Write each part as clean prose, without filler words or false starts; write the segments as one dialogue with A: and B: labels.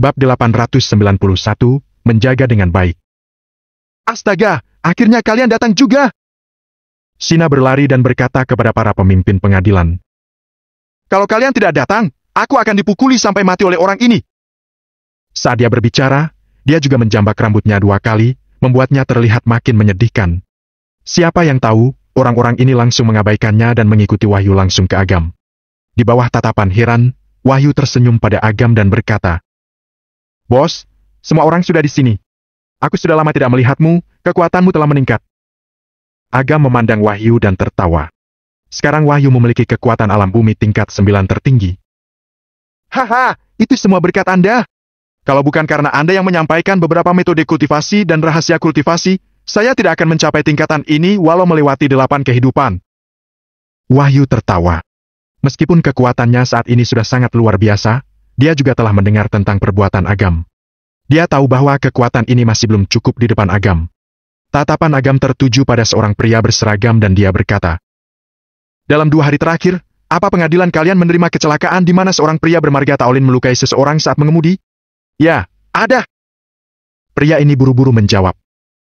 A: Bab 891, menjaga dengan baik.
B: Astaga, akhirnya kalian datang juga.
A: Shina berlari dan berkata kepada para pemimpin pengadilan.
B: Kalau kalian tidak datang, aku akan dipukuli sampai mati oleh orang ini.
A: Saat dia berbicara, dia juga menjambak rambutnya 2 kali, membuatnya terlihat makin menyedihkan. Siapa yang tahu, orang-orang ini langsung mengabaikannya dan mengikuti Wahyu langsung ke Agam. Di bawah tatapan heran, Wahyu tersenyum pada Agam dan berkata, "Bos, semua orang sudah di sini. Aku sudah lama tidak melihatmu, kekuatanmu telah meningkat." Agam memandang Wahyu dan tertawa. Sekarang Wahyu memiliki kekuatan alam bumi tingkat 9 tertinggi.
B: Haha, itu semua berkat Anda. Kalau bukan karena Anda yang menyampaikan beberapa metode kultivasi dan rahasia kultivasi, saya tidak akan mencapai tingkatan ini walau melewati 8 kehidupan.
A: Wahyu tertawa. Meskipun kekuatannya saat ini sudah sangat luar biasa, dia juga telah mendengar tentang perbuatan Agam. Dia tahu bahwa kekuatan ini masih belum cukup di depan Agam. Tatapan Agam tertuju pada seorang pria berseragam dan dia berkata, "Dalam 2 hari terakhir, apa pengadilan kalian menerima kecelakaan di mana seorang pria bermarga Taolin melukai seseorang saat mengemudi?"
B: Ya, ada.
A: Pria ini buru-buru menjawab.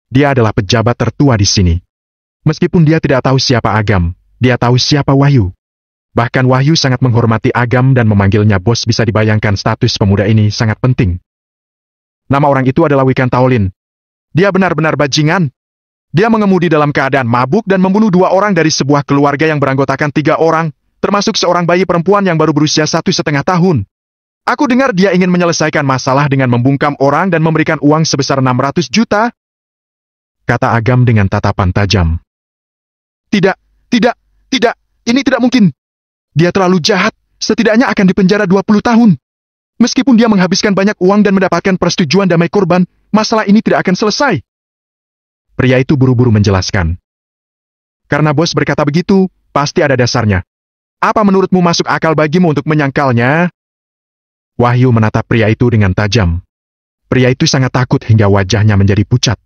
A: Dia adalah pejabat tertua di sini. Meskipun dia tidak tahu siapa Agam, dia tahu siapa Wahyu. Bahkan Wahyu sangat menghormati Agam dan memanggilnya bos. Bisa dibayangkan status pemuda ini sangat penting.
B: Nama orang itu adalah Wikan Taolin. Dia benar-benar bajingan. Dia mengemudi dalam keadaan mabuk dan membunuh 2 orang dari sebuah keluarga yang beranggotakan 3 orang, termasuk seorang bayi perempuan yang baru berusia 1,5 tahun. Aku dengar dia ingin menyelesaikan masalah dengan membungkam orang dan memberikan uang sebesar 600 juta.
A: Kata Agam dengan tatapan tajam.
B: Tidak, ini tidak mungkin. Dia terlalu jahat, setidaknya akan dipenjara 20 tahun. Meskipun dia menghabiskan banyak uang dan mendapatkan persetujuan damai korban, masalah ini tidak akan selesai.
A: Pria itu buru-buru menjelaskan.
B: Karena bos berkata begitu, pasti ada dasarnya. Apa menurutmu masuk akal bagimu untuk menyangkalnya?
A: Wahyu menatap pria itu dengan tajam. Pria itu sangat takut hingga wajahnya menjadi pucat.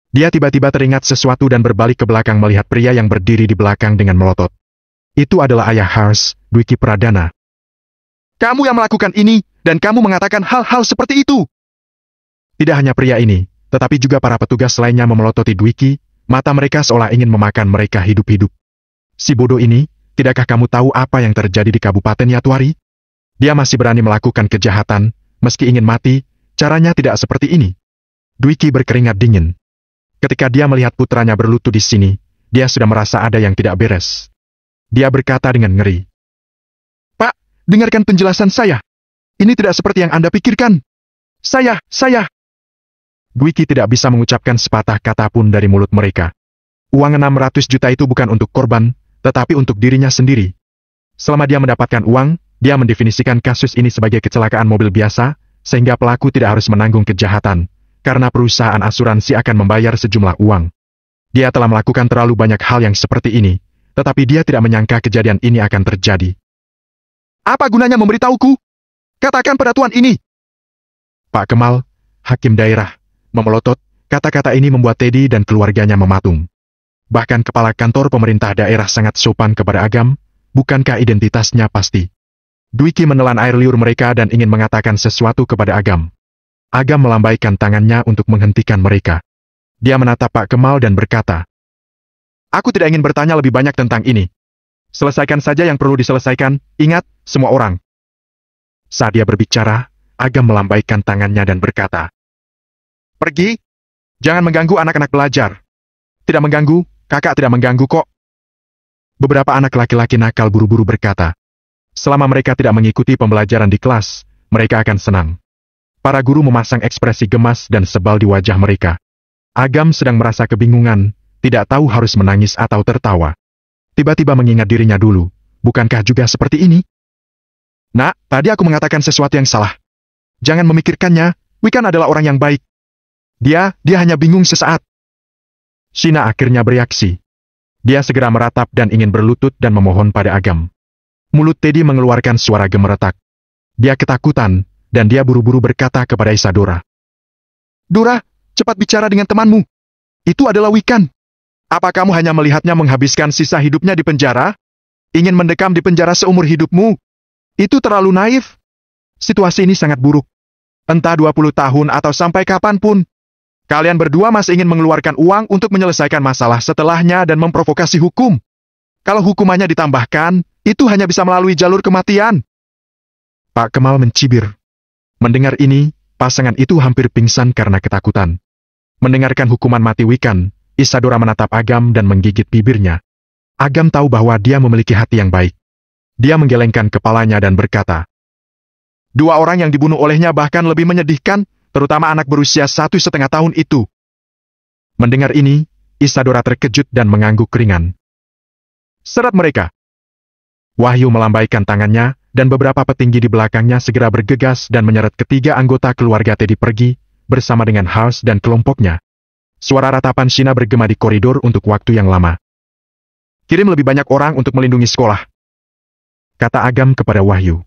A: Dia tiba-tiba teringat sesuatu dan berbalik ke belakang melihat pria yang berdiri di belakang dengan melotot. Itu adalah ayah Hars, Dwiki Pradana.
B: Kamu yang melakukan ini, dan kamu mengatakan hal-hal seperti itu.
A: Tidak hanya pria ini, tetapi juga para petugas lainnya memelototi Dwiki, mata mereka seolah ingin memakan mereka hidup-hidup. Si bodoh ini, tidakkah kamu tahu apa yang terjadi di Kabupaten Yatwari? Dia masih berani melakukan kejahatan, meski ingin mati, caranya tidak seperti ini. Dwiki berkeringat dingin. Ketika dia melihat putranya berlutut di sini, dia sudah merasa ada yang tidak beres. Dia berkata dengan ngeri.
B: "Pak, dengarkan penjelasan saya. Ini tidak seperti yang Anda pikirkan. Saya.
A: Dwiki tidak bisa mengucapkan sepatah kata pun dari mulut mereka. Uang 600 juta itu bukan untuk korban, tetapi untuk dirinya sendiri. Selama dia mendapatkan uang, dia mendefinisikan kasus ini sebagai kecelakaan mobil biasa, sehingga pelaku tidak harus menanggung kejahatan, karena perusahaan asuransi akan membayar sejumlah uang. Dia telah melakukan terlalu banyak hal yang seperti ini, tetapi dia tidak menyangka kejadian ini akan terjadi.
B: Apa gunanya memberitahuku? Katakan pada tuan ini."
A: Pak Kemal, hakim daerah, memelotot. Kata-kata ini membuat Teddy dan keluarganya mematung. Bahkan kepala kantor pemerintah daerah sangat sopan kepada Agam, bukankah identitasnya pasti? Dwiki menelan air liur mereka dan ingin mengatakan sesuatu kepada Agam. Agam melambaikan tangannya untuk menghentikan mereka. Dia menatap Pak Kemal dan berkata, "Aku tidak ingin bertanya lebih banyak tentang ini. Selesaikan saja yang perlu diselesaikan, ingat, semua orang." Saat dia berbicara, Agam melambaikan tangannya dan berkata,
B: "Pergi. Jangan mengganggu anak-anak belajar."
A: "Tidak mengganggu, kakak tidak mengganggu kok." Beberapa anak laki-laki nakal buru-buru berkata, selama mereka tidak mengikuti pembelajaran di kelas, mereka akan senang. Para guru memasang ekspresi gemas dan sebal di wajah mereka. Agam sedang merasa kebingungan, tidak tahu harus menangis atau tertawa. Tiba-tiba mengingat dirinya dulu, bukankah juga seperti ini?
B: "Nak, tadi aku mengatakan sesuatu yang salah. Jangan memikirkannya, Wikan adalah orang yang baik. Dia hanya bingung sesaat."
A: Shina akhirnya bereaksi. Dia segera meratap dan ingin berlutut dan memohon pada Agam. Mulut Teddy mengeluarkan suara gemeretak. Dia ketakutan, dan dia buru-buru berkata kepada Isadora.
B: "Dora, cepat bicara dengan temanmu. Itu adalah Wikan. Apa kamu hanya melihatnya menghabiskan sisa hidupnya di penjara? Ingin mendekam di penjara seumur hidupmu? Itu terlalu naif. Situasi ini sangat buruk. Entah 20 tahun atau sampai kapanpun. Kalian berdua masih ingin mengeluarkan uang untuk menyelesaikan masalah setelahnya dan memprovokasi hukum. Kalau hukumannya ditambahkan, itu hanya bisa melalui jalur kematian.
A: Pak Kemal mencibir. Mendengar ini, pasangan itu hampir pingsan karena ketakutan. Mendengarkan hukuman mati Wikan, Isadora menatap Agam dan menggigit bibirnya. Agam tahu bahwa dia memiliki hati yang baik. Dia menggelengkan kepalanya dan berkata,
B: "Dua orang yang dibunuh olehnya bahkan lebih menyedihkan, terutama anak berusia 1,5 tahun itu."
A: Mendengar ini, Isadora terkejut dan mengangguk ringan.
B: "Seret mereka."
A: Wahyu melambaikan tangannya, dan beberapa petinggi di belakangnya segera bergegas dan menyeret ketiga anggota keluarga Teddy pergi, bersama dengan House dan kelompoknya. Suara ratapan Shina bergema di koridor untuk waktu yang lama.
B: "Kirim lebih banyak orang untuk melindungi sekolah,"
A: kata Agam kepada Wahyu.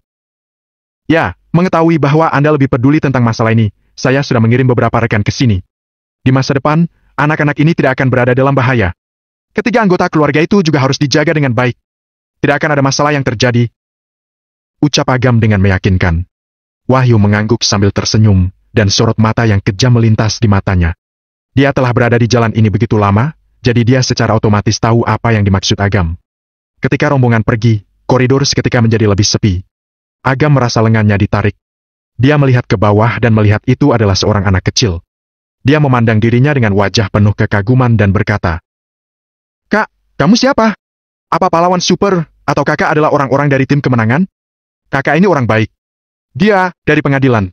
B: "Ya, mengetahui bahwa Anda lebih peduli tentang masalah ini, saya sudah mengirim beberapa rekan ke sini. Di masa depan, anak-anak ini tidak akan berada dalam bahaya. Ketiga anggota keluarga itu juga harus dijaga dengan baik. Tidak akan ada masalah yang terjadi,"
A: ucap Agam dengan meyakinkan. Wahyu mengangguk sambil tersenyum, dan sorot mata yang kejam melintas di matanya. Dia telah berada di jalan ini begitu lama, jadi dia secara otomatis tahu apa yang dimaksud Agam. Ketika rombongan pergi, koridor seketika menjadi lebih sepi. Agam merasa lengannya ditarik. Dia melihat ke bawah dan melihat itu adalah seorang anak kecil. Dia memandang dirinya dengan wajah penuh kekaguman dan berkata,
B: "Kak, kamu siapa? Apa pahlawan super, atau kakak adalah orang-orang dari tim kemenangan?" "Kakak ini orang baik. Dia dari pengadilan.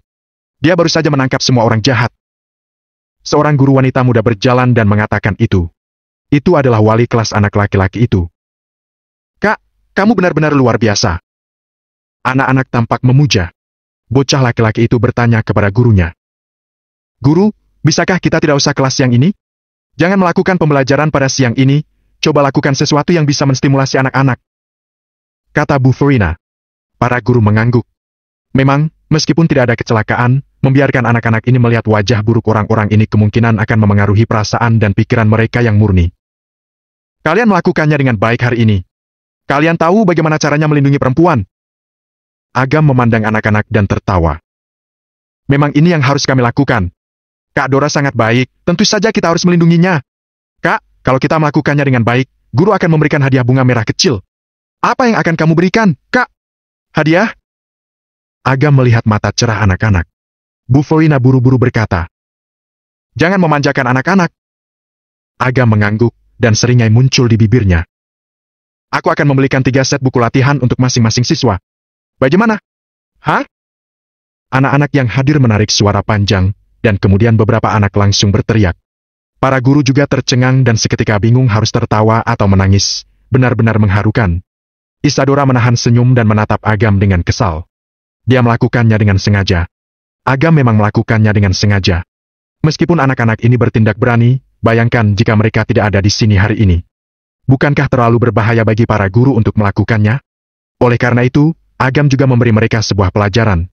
B: Dia baru saja menangkap semua orang jahat."
A: Seorang guru wanita muda berjalan dan mengatakan itu. Itu adalah wali kelas anak laki-laki itu.
B: "Kak, kamu benar-benar luar biasa."
A: Anak-anak tampak memuja. Bocah laki-laki itu bertanya kepada gurunya.
B: "Guru, bisakah kita tidak usah kelas siang ini? Jangan melakukan pembelajaran pada siang ini, coba lakukan sesuatu yang bisa menstimulasi anak-anak,"
A: kata Bu Verina. Para guru mengangguk. Memang, meskipun tidak ada kecelakaan, membiarkan anak-anak ini melihat wajah buruk orang-orang ini kemungkinan akan memengaruhi perasaan dan pikiran mereka yang murni.
B: "Kalian melakukannya dengan baik hari ini. Kalian tahu bagaimana caranya melindungi perempuan."
A: Agam memandang anak-anak dan tertawa.
B: "Memang ini yang harus kami lakukan. Kak Dora sangat baik, tentu saja kita harus melindunginya. Kak, kalau kita melakukannya dengan baik, guru akan memberikan hadiah bunga merah kecil. Apa yang akan kamu berikan, Kak? Hadiah?"
A: Agam melihat mata cerah anak-anak. Bu Verina buru-buru berkata,
B: "Jangan memanjakan anak-anak."
A: Agam mengangguk, dan seringai muncul di bibirnya.
B: "Aku akan membelikan 3 set buku latihan untuk masing-masing siswa. Bagaimana? Hah?"
A: Anak-anak yang hadir menarik suara panjang, dan kemudian beberapa anak langsung berteriak. Para guru juga tercengang dan seketika bingung harus tertawa atau menangis, benar-benar mengharukan. Isadora menahan senyum dan menatap Agam dengan kesal. Dia melakukannya dengan sengaja. Agam memang melakukannya dengan sengaja. Meskipun anak-anak ini bertindak berani, bayangkan jika mereka tidak ada di sini hari ini. Bukankah terlalu berbahaya bagi para guru untuk melakukannya? Oleh karena itu, Agam juga memberi mereka sebuah pelajaran.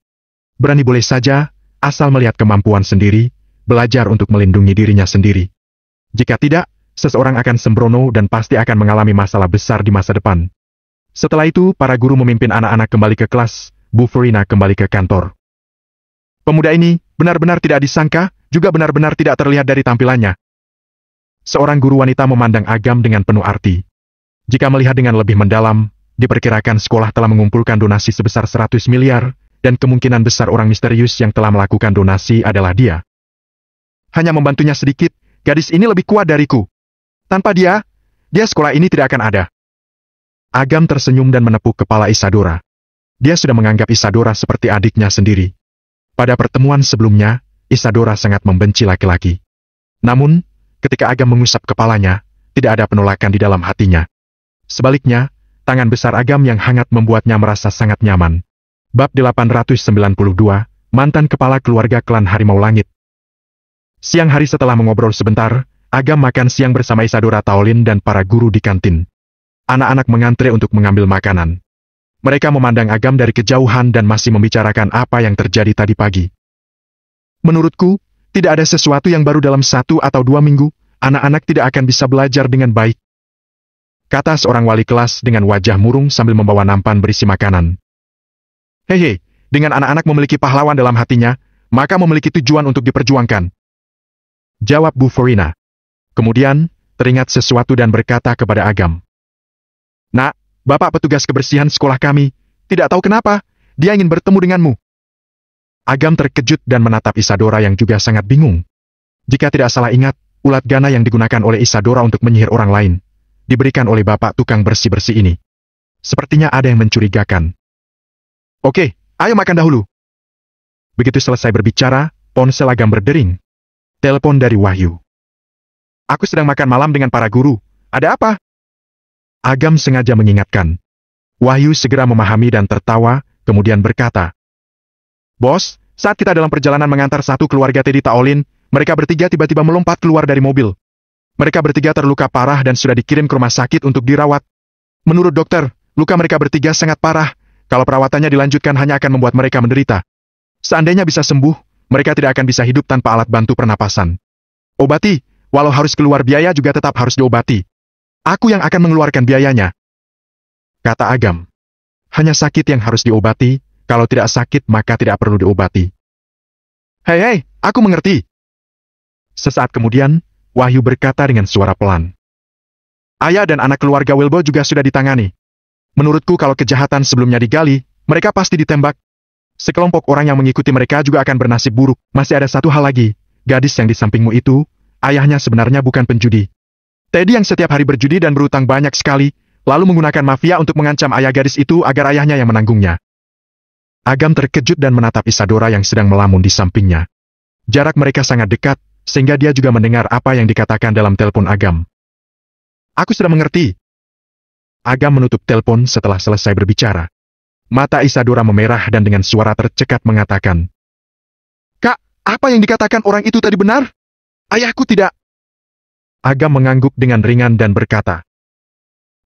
A: Berani boleh saja, asal melihat kemampuan sendiri, belajar untuk melindungi dirinya sendiri. Jika tidak, seseorang akan sembrono dan pasti akan mengalami masalah besar di masa depan. Setelah itu, para guru memimpin anak-anak kembali ke kelas, Bu Verina kembali ke kantor.
B: Pemuda ini benar-benar tidak disangka, juga benar-benar tidak terlihat dari tampilannya.
A: Seorang guru wanita memandang Agam dengan penuh arti. Jika melihat dengan lebih mendalam, diperkirakan sekolah telah mengumpulkan donasi sebesar 100 miliar, dan kemungkinan besar orang misterius yang telah melakukan donasi adalah dia.
B: Hanya membantunya sedikit, gadis ini lebih kuat dariku. Tanpa dia sekolah ini tidak akan ada.
A: Agam tersenyum dan menepuk kepala Isadora. Dia sudah menganggap Isadora seperti adiknya sendiri. Pada pertemuan sebelumnya, Isadora sangat membenci laki-laki. Namun, ketika Agam mengusap kepalanya, tidak ada penolakan di dalam hatinya. Sebaliknya, tangan besar Agam yang hangat membuatnya merasa sangat nyaman. Bab 892, Mantan Kepala Keluarga Klan Harimau Langit. Siang hari setelah mengobrol sebentar, Agam makan siang bersama Isadora Taolin dan para guru di kantin. Anak-anak mengantre untuk mengambil makanan. Mereka memandang Agam dari kejauhan dan masih membicarakan apa yang terjadi tadi pagi.
B: Menurutku, tidak ada sesuatu yang baru dalam 1 atau 2 minggu, anak-anak tidak akan bisa belajar dengan baik,
A: kata seorang wali kelas dengan wajah murung sambil membawa nampan berisi makanan.
B: Hehe, dengan anak-anak memiliki pahlawan dalam hatinya, maka memiliki tujuan untuk diperjuangkan. Jawab Bu Verena. Kemudian, teringat sesuatu dan berkata kepada Agam. Nak, Bapak petugas kebersihan sekolah kami, tidak tahu kenapa, dia ingin bertemu denganmu. Agam terkejut dan menatap Isadora yang juga sangat bingung. Jika tidak salah ingat, ulat gana yang digunakan oleh Isadora untuk menyihir orang lain, diberikan oleh bapak tukang bersih-bersih ini. Sepertinya ada yang mencurigakan. Oke, ayo makan dahulu. Begitu selesai berbicara, ponsel Agam berdering. Telepon dari Wahyu. Aku sedang makan malam dengan para guru. Ada apa? Agam sengaja mengingatkan. Wahyu segera memahami dan tertawa, kemudian berkata, Bos, saat kita dalam perjalanan mengantar satu keluarga Teddy Taolin, mereka bertiga tiba-tiba melompat keluar dari mobil. Mereka bertiga terluka parah dan sudah dikirim ke rumah sakit untuk dirawat. Menurut dokter, luka mereka bertiga sangat parah. Kalau perawatannya dilanjutkan hanya akan membuat mereka menderita. Seandainya bisa sembuh, mereka tidak akan bisa hidup tanpa alat bantu pernapasan. Obati, walau harus keluar biaya juga tetap harus diobati. Aku yang akan mengeluarkan biayanya. Kata Agam. Hanya sakit yang harus diobati, kalau tidak sakit maka tidak perlu diobati. Hei, aku mengerti. Sesaat kemudian, Wahyu berkata dengan suara pelan. Ayah dan anak keluarga Wilbo juga sudah ditangani. Menurutku kalau kejahatan sebelumnya digali, mereka pasti ditembak. Sekelompok orang yang mengikuti mereka juga akan bernasib buruk. Masih ada satu hal lagi, gadis yang di sampingmu itu, ayahnya sebenarnya bukan penjudi. Teddy yang setiap hari berjudi dan berutang banyak sekali, lalu menggunakan mafia untuk mengancam ayah gadis itu agar ayahnya yang menanggungnya. Agam terkejut dan menatap Isadora yang sedang melamun di sampingnya. Jarak mereka sangat dekat, sehingga dia juga mendengar apa yang dikatakan dalam telepon Agam. Aku sudah mengerti. Agam menutup telepon setelah selesai berbicara. Mata Isadora memerah dan dengan suara tercekat mengatakan, Kak, apa yang dikatakan orang itu tadi benar? Ayahku tidak. Agam mengangguk dengan ringan dan berkata,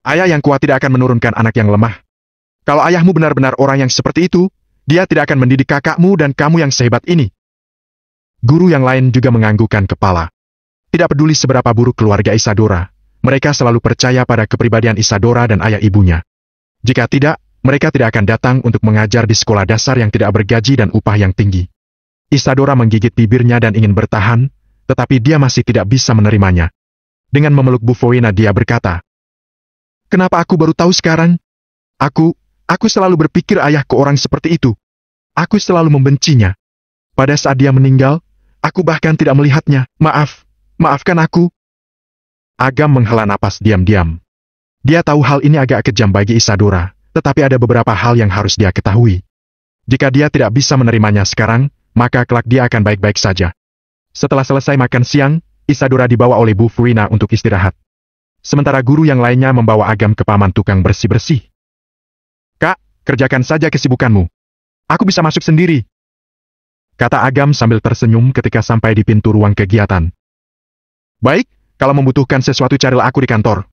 B: Ayah yang kuat tidak akan menurunkan anak yang lemah. Kalau ayahmu benar-benar orang yang seperti itu, dia tidak akan mendidik kakakmu dan kamu yang sehebat ini. Guru yang lain juga menganggukkan kepala. Tidak peduli seberapa buruk keluarga Isadora, mereka selalu percaya pada kepribadian Isadora dan ayah ibunya. Jika tidak, mereka tidak akan datang untuk mengajar di sekolah dasar yang tidak bergaji dan upah yang tinggi. Isadora menggigit bibirnya dan ingin bertahan, tetapi dia masih tidak bisa menerimanya. Dengan memeluk Bu Verena dia berkata, Kenapa aku baru tahu sekarang? Aku selalu berpikir ayahku orang seperti itu. Aku selalu membencinya. Pada saat dia meninggal, aku bahkan tidak melihatnya. Maafkan aku. Agam menghela napas diam-diam. Dia tahu hal ini agak kejam bagi Isadora, tetapi ada beberapa hal yang harus dia ketahui. Jika dia tidak bisa menerimanya sekarang, maka kelak dia akan baik-baik saja. Setelah selesai makan siang, Isadora dibawa oleh Bu Verena untuk istirahat. Sementara guru yang lainnya membawa Agam ke paman tukang bersih-bersih. Kak, kerjakan saja kesibukanmu. Aku bisa masuk sendiri. Kata Agam sambil tersenyum ketika sampai di pintu ruang kegiatan. Baik, kalau membutuhkan sesuatu carilah aku di kantor.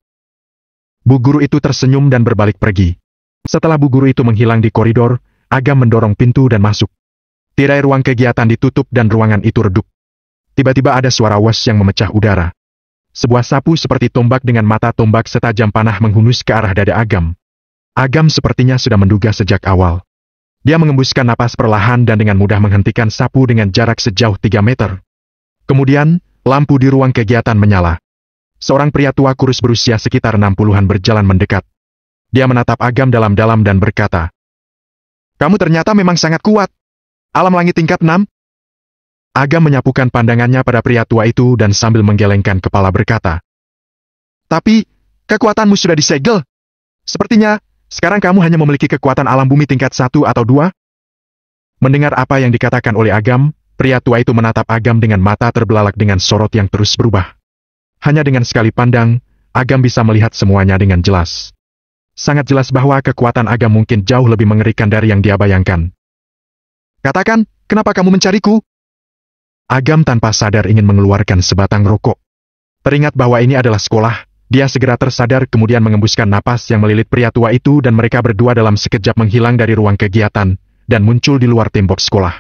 B: Bu guru itu tersenyum dan berbalik pergi. Setelah bu guru itu menghilang di koridor, Agam mendorong pintu dan masuk. Tirai ruang kegiatan ditutup dan ruangan itu redup. Tiba-tiba ada suara wos yang memecah udara. Sebuah sapu seperti tombak dengan mata tombak setajam panah menghunus ke arah dada Agam. Agam sepertinya sudah menduga sejak awal. Dia mengembuskan napas perlahan dan dengan mudah menghentikan sapu dengan jarak sejauh 3 meter. Kemudian, lampu di ruang kegiatan menyala. Seorang pria tua kurus berusia sekitar 60-an berjalan mendekat. Dia menatap Agam dalam-dalam dan berkata, Kamu ternyata memang sangat kuat. Alam langit tingkat 6? Agam menyapukan pandangannya pada pria tua itu dan sambil menggelengkan kepala berkata, Tapi, kekuatanmu sudah disegel. Sepertinya, sekarang kamu hanya memiliki kekuatan alam bumi tingkat 1 atau 2? Mendengar apa yang dikatakan oleh Agam, pria tua itu menatap Agam dengan mata terbelalak dengan sorot yang terus berubah. Hanya dengan sekali pandang, Agam bisa melihat semuanya dengan jelas. Sangat jelas bahwa kekuatan Agam mungkin jauh lebih mengerikan dari yang dia bayangkan. Katakan, kenapa kamu mencariku? Agam tanpa sadar ingin mengeluarkan sebatang rokok. Teringat bahwa ini adalah sekolah, dia segera tersadar kemudian mengembuskan napas yang melilit pria tua itu dan mereka berdua dalam sekejap menghilang dari ruang kegiatan, dan muncul di luar tembok sekolah.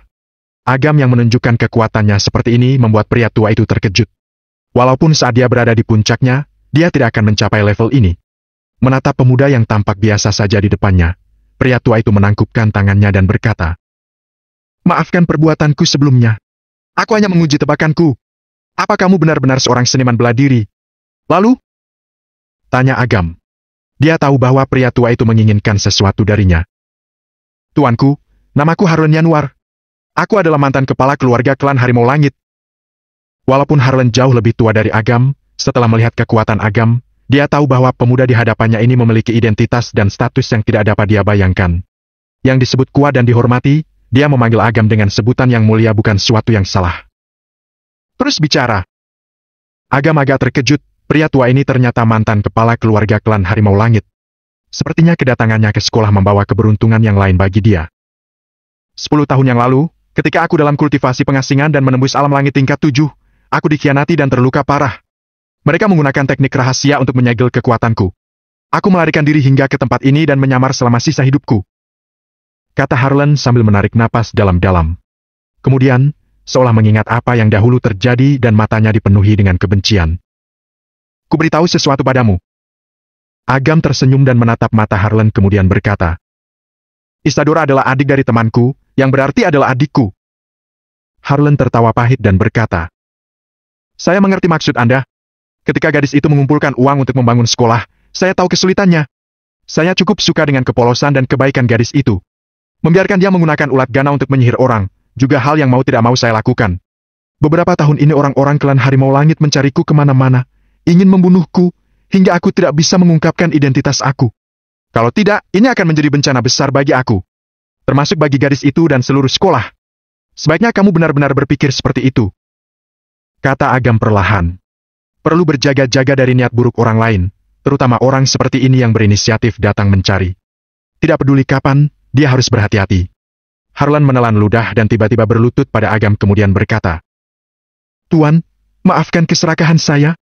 B: Agam yang menunjukkan kekuatannya seperti ini membuat pria tua itu terkejut. Walaupun saat dia berada di puncaknya, dia tidak akan mencapai level ini. Menatap pemuda yang tampak biasa saja di depannya, pria tua itu menangkupkan tangannya dan berkata, Maafkan perbuatanku sebelumnya. Aku hanya menguji tebakanku. Apa kamu benar-benar seorang seniman bela diri? Lalu? Tanya Agam. Dia tahu bahwa pria tua itu menginginkan sesuatu darinya. Tuanku, namaku Harlan Yanwar. Aku adalah mantan kepala keluarga klan Harimau Langit. Walaupun Harlan jauh lebih tua dari Agam, setelah melihat kekuatan Agam, dia tahu bahwa pemuda di hadapannya ini memiliki identitas dan status yang tidak dapat dia bayangkan. Yang disebut kuat dan dihormati, dia memanggil Agam dengan sebutan yang mulia bukan suatu yang salah. Terus bicara. Agam agak terkejut, pria tua ini ternyata mantan kepala keluarga klan Harimau Langit. Sepertinya kedatangannya ke sekolah membawa keberuntungan yang lain bagi dia. 10 tahun yang lalu, ketika aku dalam kultivasi pengasingan dan menembus alam langit tingkat 7, aku dikhianati dan terluka parah. Mereka menggunakan teknik rahasia untuk menyegel kekuatanku. Aku melarikan diri hingga ke tempat ini dan menyamar selama sisa hidupku. Kata Harlan sambil menarik napas dalam-dalam. Kemudian, seolah mengingat apa yang dahulu terjadi dan matanya dipenuhi dengan kebencian. Kuberitahu sesuatu padamu. Agam tersenyum dan menatap mata Harlan kemudian berkata, Isadora adalah adik dari temanku, yang berarti adalah adikku. Harlan tertawa pahit dan berkata, Saya mengerti maksud Anda. Ketika gadis itu mengumpulkan uang untuk membangun sekolah, saya tahu kesulitannya. Saya cukup suka dengan kepolosan dan kebaikan gadis itu. Membiarkan dia menggunakan ulat gana untuk menyihir orang, juga hal yang mau tidak mau saya lakukan. Beberapa tahun ini orang-orang klan Harimau Langit mencariku kemana-mana, ingin membunuhku, hingga aku tidak bisa mengungkapkan identitas aku. Kalau tidak, ini akan menjadi bencana besar bagi aku. Termasuk bagi gadis itu dan seluruh sekolah. Sebaiknya kamu benar-benar berpikir seperti itu. Kata Agam perlahan. Perlu berjaga-jaga dari niat buruk orang lain, terutama orang seperti ini yang berinisiatif datang mencari. Tidak peduli kapan, dia harus berhati-hati. Harlan menelan ludah dan tiba-tiba berlutut pada Agam kemudian berkata, Tuan, maafkan keserakahan saya.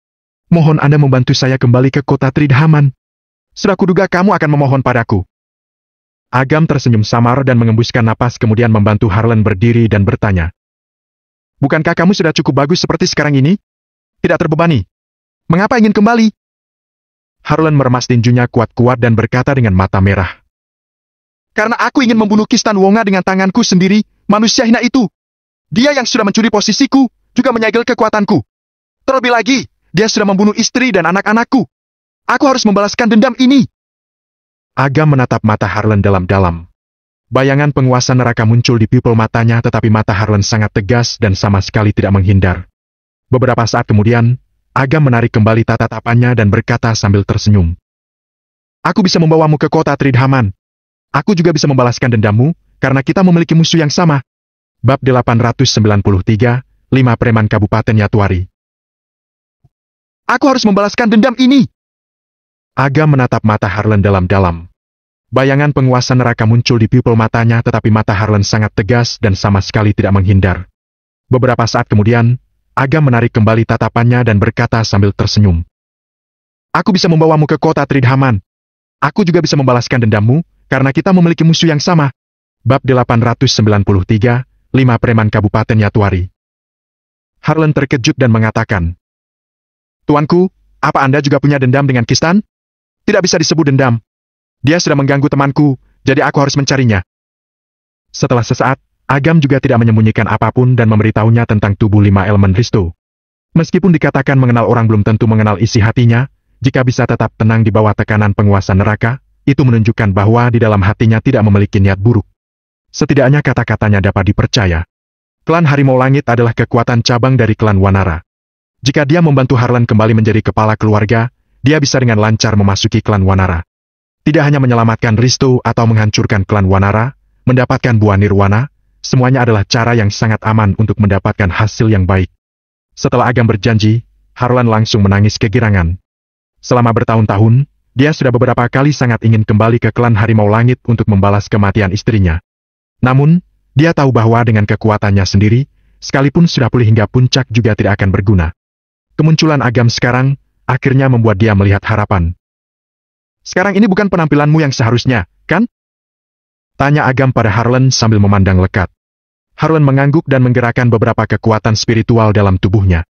B: Mohon Anda membantu saya kembali ke kota Tridhaman. Sudah kuduga kamu akan memohon padaku. Agam tersenyum samar dan mengembuskan napas kemudian membantu Harlan berdiri dan bertanya, Bukankah kamu sudah cukup bagus seperti sekarang ini? Tidak terbebani. Mengapa ingin kembali? Harlan meremas tinjunya kuat-kuat dan berkata dengan mata merah. Karena aku ingin membunuh Kistan Wonga dengan tanganku sendiri, manusia hina itu. Dia yang sudah mencuri posisiku, juga menyegel kekuatanku. Terlebih lagi, dia sudah membunuh istri dan anak-anakku. Aku harus membalaskan dendam ini. Agam menatap mata Harlan dalam-dalam. Bayangan penguasa neraka muncul di pupil matanya tetapi mata Harlan sangat tegas dan sama sekali tidak menghindar. Beberapa saat kemudian, Agam menarik kembali tatapannya dan berkata sambil tersenyum. Aku bisa membawamu ke kota Tridhaman. Aku juga bisa membalaskan dendammu, karena kita memiliki musuh yang sama. Bab 893, 5 Preman Kabupaten Yatwari. Aku harus membalaskan dendam ini. Agam menatap mata Harlan dalam-dalam. Bayangan penguasa neraka muncul di pupil matanya tetapi mata Harlan sangat tegas dan sama sekali tidak menghindar. Beberapa saat kemudian, Agam menarik kembali tatapannya dan berkata sambil tersenyum. Aku bisa membawamu ke kota Tridhaman. Aku juga bisa membalaskan dendammu, karena kita memiliki musuh yang sama. Bab 893, 5 Preman Kabupaten Yatwari. Harlan terkejut dan mengatakan, Tuanku, apa Anda juga punya dendam dengan Kistan? Tidak bisa disebut dendam. Dia sudah mengganggu temanku, jadi aku harus mencarinya. Setelah sesaat, Agam juga tidak menyembunyikan apapun dan memberitahunya tentang tubuh 5 elemen Risto. Meskipun dikatakan mengenal orang belum tentu mengenal isi hatinya, jika bisa tetap tenang di bawah tekanan penguasa neraka, itu menunjukkan bahwa di dalam hatinya tidak memiliki niat buruk. Setidaknya kata-katanya dapat dipercaya. Klan Harimau Langit adalah kekuatan cabang dari klan Wanara. Jika dia membantu Harlan kembali menjadi kepala keluarga, dia bisa dengan lancar memasuki klan Wanara. Tidak hanya menyelamatkan Risto atau menghancurkan klan Wanara, mendapatkan buah nirwana, semuanya adalah cara yang sangat aman untuk mendapatkan hasil yang baik. Setelah Agam berjanji, Harlan langsung menangis kegirangan. Selama bertahun-tahun, dia sudah beberapa kali sangat ingin kembali ke klan Harimau Langit untuk membalas kematian istrinya. Namun, dia tahu bahwa dengan kekuatannya sendiri, sekalipun sudah pulih hingga puncak juga tidak akan berguna. Kemunculan Agam sekarang, akhirnya membuat dia melihat harapan. Sekarang ini bukan penampilanmu yang seharusnya, kan? Tanya Agam pada Harlan sambil memandang lekat. Harlan mengangguk dan menggerakkan beberapa kekuatan spiritual dalam tubuhnya.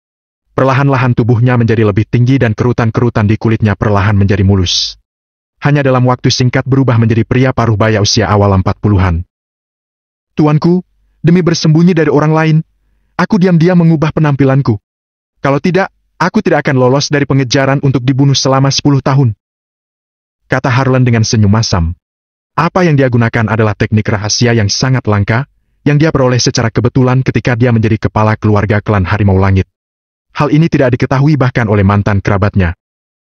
B: Perlahan-lahan tubuhnya menjadi lebih tinggi dan kerutan-kerutan di kulitnya perlahan menjadi mulus. Hanya dalam waktu singkat berubah menjadi pria paruh baya usia awal 40-an. Tuanku, demi bersembunyi dari orang lain, aku diam-diam mengubah penampilanku. Kalau tidak, aku tidak akan lolos dari pengejaran untuk dibunuh selama 10 tahun. Kata Harlan dengan senyum masam. Apa yang dia gunakan adalah teknik rahasia yang sangat langka, yang dia peroleh secara kebetulan ketika dia menjadi kepala keluarga klan Harimau Langit. Hal ini tidak diketahui bahkan oleh mantan kerabatnya.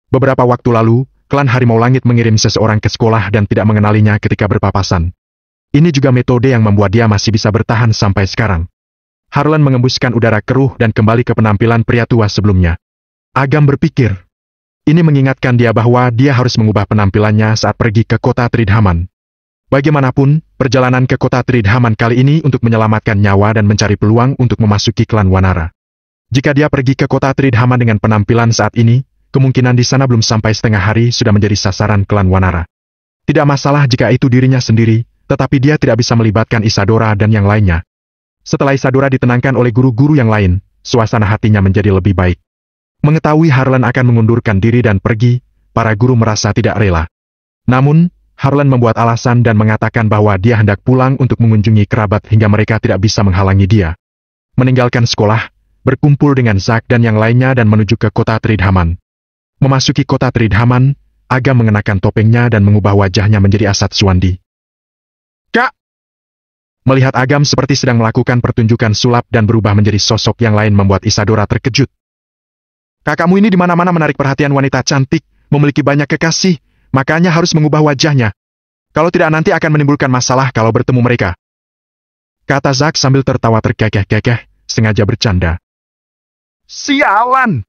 B: Beberapa waktu lalu, klan Harimau Langit mengirim seseorang ke sekolah dan tidak mengenalinya ketika berpapasan. Ini juga metode yang membuat dia masih bisa bertahan sampai sekarang. Harlan mengembuskan udara keruh dan kembali ke penampilan pria tua sebelumnya. Agam berpikir. Ini mengingatkan dia bahwa dia harus mengubah penampilannya saat pergi ke kota Tridhaman. Bagaimanapun, perjalanan ke kota Tridhaman kali ini untuk menyelamatkan nyawa dan mencari peluang untuk memasuki klan Wanara. Jika dia pergi ke kota Tridhaman dengan penampilan saat ini, kemungkinan di sana belum sampai setengah hari sudah menjadi sasaran klan Wanara. Tidak masalah jika itu dirinya sendiri, tetapi dia tidak bisa melibatkan Isadora dan yang lainnya. Setelah Isadora ditenangkan oleh guru-guru yang lain, suasana hatinya menjadi lebih baik. Mengetahui Harlan akan mengundurkan diri dan pergi, para guru merasa tidak rela. Namun, Harlan membuat alasan dan mengatakan bahwa dia hendak pulang untuk mengunjungi kerabat hingga mereka tidak bisa menghalangi dia. Meninggalkan sekolah, berkumpul dengan Zack dan yang lainnya dan menuju ke kota Tridhaman. Memasuki kota Tridhaman, Agam mengenakan topengnya dan mengubah wajahnya menjadi Asat Suwandi. Kak! Melihat Agam seperti sedang melakukan pertunjukan sulap dan berubah menjadi sosok yang lain membuat Isadora terkejut. Kakakmu ini di mana-mana menarik perhatian wanita cantik, memiliki banyak kekasih, makanya harus mengubah wajahnya. Kalau tidak nanti akan menimbulkan masalah kalau bertemu mereka. Kata Zack sambil tertawa terkekeh-kekeh, sengaja bercanda. Sialan!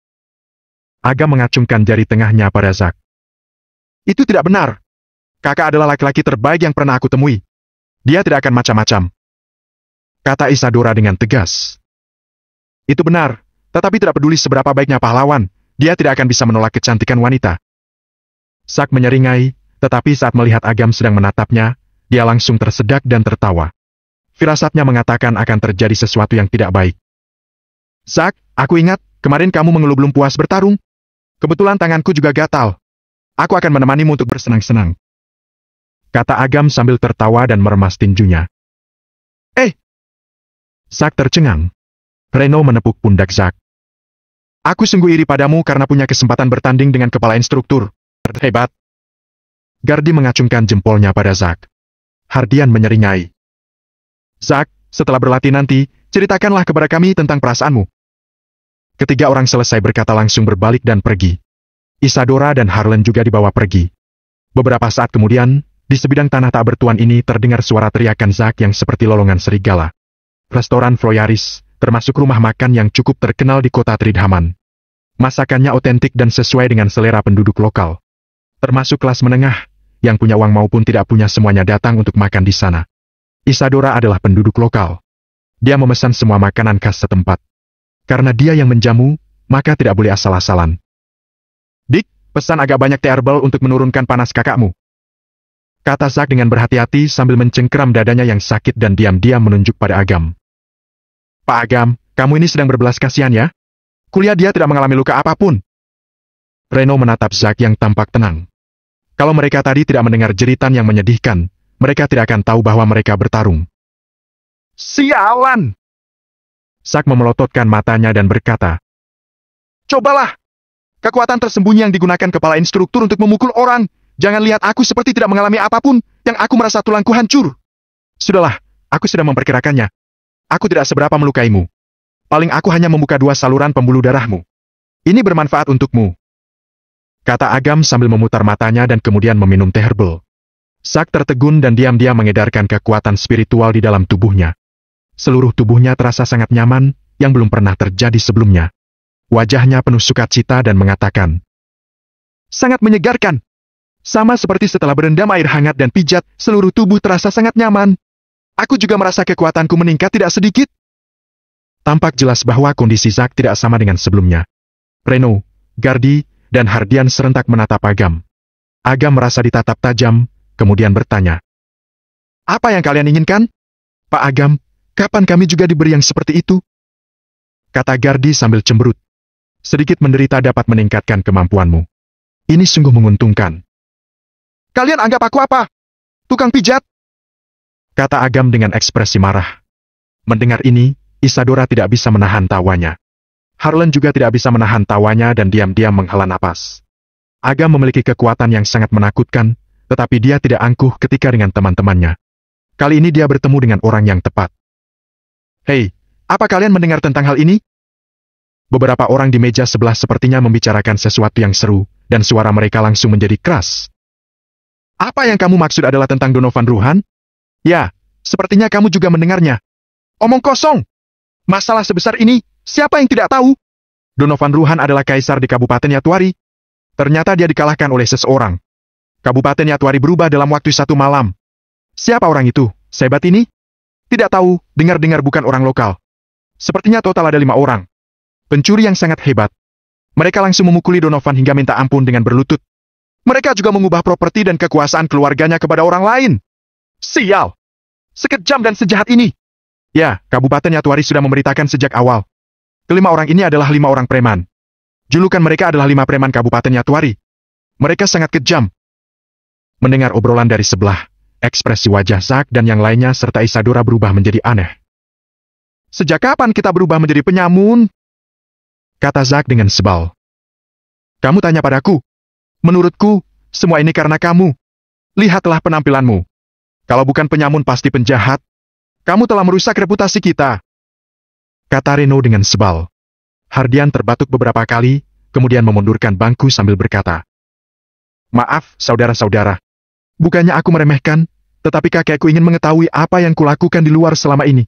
B: Agam mengacungkan jari tengahnya pada Zack. Itu tidak benar. Kakak adalah laki-laki terbaik yang pernah aku temui. Dia tidak akan macam-macam. Kata Isadora dengan tegas. Itu benar, tetapi tidak peduli seberapa baiknya pahlawan, dia tidak akan bisa menolak kecantikan wanita. Zack menyeringai, tetapi saat melihat Agam sedang menatapnya, dia langsung tersedak dan tertawa. Firasatnya mengatakan akan terjadi sesuatu yang tidak baik. Zack, aku ingat, kemarin kamu mengeluh belum puas bertarung. Kebetulan tanganku juga gatal. Aku akan menemanimu untuk bersenang-senang. Kata Agam sambil tertawa dan meremas tinjunya. Zack tercengang. Reno menepuk pundak Zack. Aku sungguh iri padamu karena punya kesempatan bertanding dengan kepala instruktur. Hebat. Gardi mengacungkan jempolnya pada Zack. Hardian menyeringai. Zack, setelah berlatih nanti, ceritakanlah kepada kami tentang perasaanmu. Ketiga orang selesai berkata langsung berbalik dan pergi. Isadora dan Harlan juga dibawa pergi. Beberapa saat kemudian, di sebidang tanah tak bertuan ini terdengar suara teriakan Zack yang seperti lolongan serigala. Restoran Floyaris, termasuk rumah makan yang cukup terkenal di kota Tridhaman. Masakannya otentik dan sesuai dengan selera penduduk lokal. Termasuk kelas menengah, yang punya uang maupun tidak punya semuanya datang untuk makan di sana. Isadora adalah penduduk lokal. Dia memesan semua makanan khas setempat. Karena dia yang menjamu, maka tidak boleh asal-asalan. Dik, pesan agak banyak teh herbal untuk menurunkan panas kakakmu. Kata Zack dengan berhati-hati sambil mencengkeram dadanya yang sakit dan diam-diam menunjuk pada Agam. Pak Agam, kamu ini sedang berbelas kasihan ya? Kuliah dia tidak mengalami luka apapun. Reno menatap Zack yang tampak tenang. Kalau mereka tadi tidak mendengar jeritan yang menyedihkan, mereka tidak akan tahu bahwa mereka bertarung. Sialan! Zack memelototkan matanya dan berkata, Cobalah! Kekuatan tersembunyi yang digunakan kepala instruktur untuk memukul orang. Jangan lihat aku seperti tidak mengalami apapun, yang aku merasa tulangku hancur. Sudahlah, aku sudah memperkirakannya. Aku tidak seberapa melukaimu. Paling aku hanya membuka 2 saluran pembuluh darahmu. Ini bermanfaat untukmu. Kata Agam sambil memutar matanya dan kemudian meminum teh herbal. Zack tertegun dan diam-diam mengedarkan kekuatan spiritual di dalam tubuhnya. Seluruh tubuhnya terasa sangat nyaman, yang belum pernah terjadi sebelumnya. Wajahnya penuh sukacita dan mengatakan, sangat menyegarkan. Sama seperti setelah berendam air hangat dan pijat, seluruh tubuh terasa sangat nyaman. Aku juga merasa kekuatanku meningkat tidak sedikit. Tampak jelas bahwa kondisi Zack tidak sama dengan sebelumnya. Reno, Gardi, dan Hardian serentak menatap Agam. Agam merasa ditatap tajam, kemudian bertanya. Apa yang kalian inginkan? Pak Agam, kapan kami juga diberi yang seperti itu? Kata Gardi sambil cemberut. Sedikit menderita dapat meningkatkan kemampuanmu. Ini sungguh menguntungkan. Kalian anggap aku apa? Tukang pijat? Kata Agam dengan ekspresi marah.
A: Mendengar ini, Isadora tidak bisa menahan tawanya. Harlan juga tidak bisa menahan tawanya dan diam-diam menghela napas. Agam memiliki kekuatan yang sangat menakutkan, tetapi dia tidak angkuh ketika dengan teman-temannya. Kali ini dia bertemu dengan orang yang tepat. Hei, apa kalian mendengar tentang hal ini? Beberapa orang di meja sebelah sepertinya membicarakan sesuatu yang seru, dan suara mereka langsung menjadi keras. Apa yang kamu maksud adalah tentang Donovan Ruhan? Ya, sepertinya kamu juga mendengarnya. Omong kosong! Masalah sebesar ini, siapa yang tidak tahu? Donovan Ruhan adalah kaisar di Kabupaten Yatwari. Ternyata dia dikalahkan oleh seseorang. Kabupaten Yatwari berubah dalam waktu 1 malam. Siapa orang itu? Sehebat ini? Tidak tahu, dengar-dengar bukan orang lokal. Sepertinya total ada 5 orang. Pencuri yang sangat hebat. Mereka langsung memukuli Donovan hingga minta ampun dengan berlutut. Mereka juga mengubah properti dan kekuasaan keluarganya kepada orang lain. Sial! Sekejam dan sejahat ini. Ya, Kabupaten Yatwari sudah memberitakan sejak awal. Kelima orang ini adalah 5 orang preman. Julukan mereka adalah 5 preman Kabupaten Yatwari. Mereka sangat kejam. Mendengar obrolan dari sebelah, ekspresi wajah Zack dan yang lainnya serta Isadora berubah menjadi aneh. Sejak kapan kita berubah menjadi penyamun? Kata Zack dengan sebal. Kamu tanya padaku. Menurutku, semua ini karena kamu. Lihatlah penampilanmu. Kalau bukan penyamun pasti penjahat. Kamu telah merusak reputasi kita. Kata Reno dengan sebal. Hardian terbatuk beberapa kali, kemudian memundurkan bangku sambil berkata. Maaf, saudara-saudara. Bukannya aku meremehkan, tetapi kakekku ingin mengetahui apa yang kulakukan di luar selama ini.